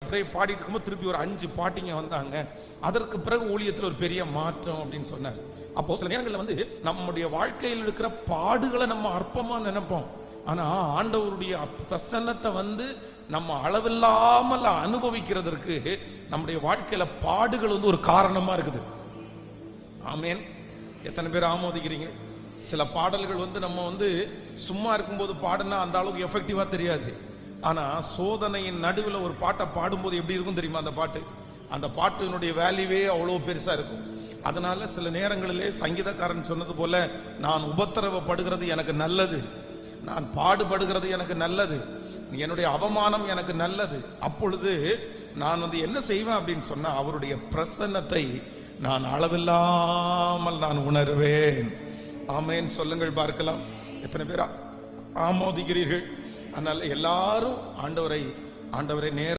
பாடிட்டு இருக்கும்போது திருப்பி ஒரு 5 பாட்டிங்க வந்தாங்க. அதற்கு பிறகு ஊழியத்தில் ஒரு பெரிய மாற்றம் அப்படின்னு சொன்னார். அப்போ சில நேரங்களில் நம்முடைய வாழ்க்கையில் இருக்கிற பாடுகளை நம்ம அற்பமா நினைப்போம். ஆனா ஆண்டவருடைய பிரசன்னத்தை நம்ம அளவில்லாமல் அனுபவிக்கிறதற்கு நம்முடைய வாழ்க்கையில பாடுகள் ஒரு காரணமா இருக்குது. ஆமேன். எத்தனை பேர் ஆமோதிக்கிறீங்க? சில பாடல்கள் நம்ம சும்மா இருக்கும்போது பாடுனா அந்த அளவுக்கு எஃபெக்டிவா தெரியாது. ஆனா சோதனையின் நடுவில் ஒரு பாட்டை பாடும்போது எப்படி இருக்கும் தெரியுமா? அந்த பாட்டினுடைய வேல்யூவே அவ்வளோ பெருசா இருக்கும். அதனால சில நேரங்களிலே சங்கீதக்காரன் சொன்னது போல, நான் உபத்திரவப்படுகிறது எனக்கு நல்லது, நான் பாடுபடுகிறது எனக்கு நல்லது, என்னுடைய அவமானம் எனக்கு நல்லது. அப்பொழுது நான் என்ன செய்வேன் அப்படின்னு சொன்னா, அவருடைய பிரசன்னத்தை நான் அளவில்லாமல் நான் உணர்வேன். ஆமேன் சொல்லுங்கள் பார்க்கலாம். எத்தனை பேர் ஆமோதிக்கிறீர்கள்? அதனால எல்லாரும் ஆண்டவரை நேர